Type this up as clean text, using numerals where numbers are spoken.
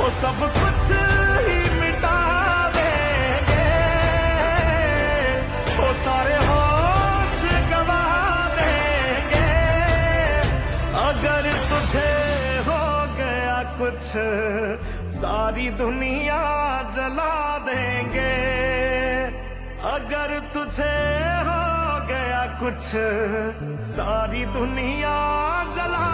वो सब कुछ ही मिटा देंगे, वो सारे होश गवा देंगे। अगर तुझे हो गया कुछ सारी दुनिया जला देंगे। अगर तुझे हो गया कुछ सारी दुनिया जला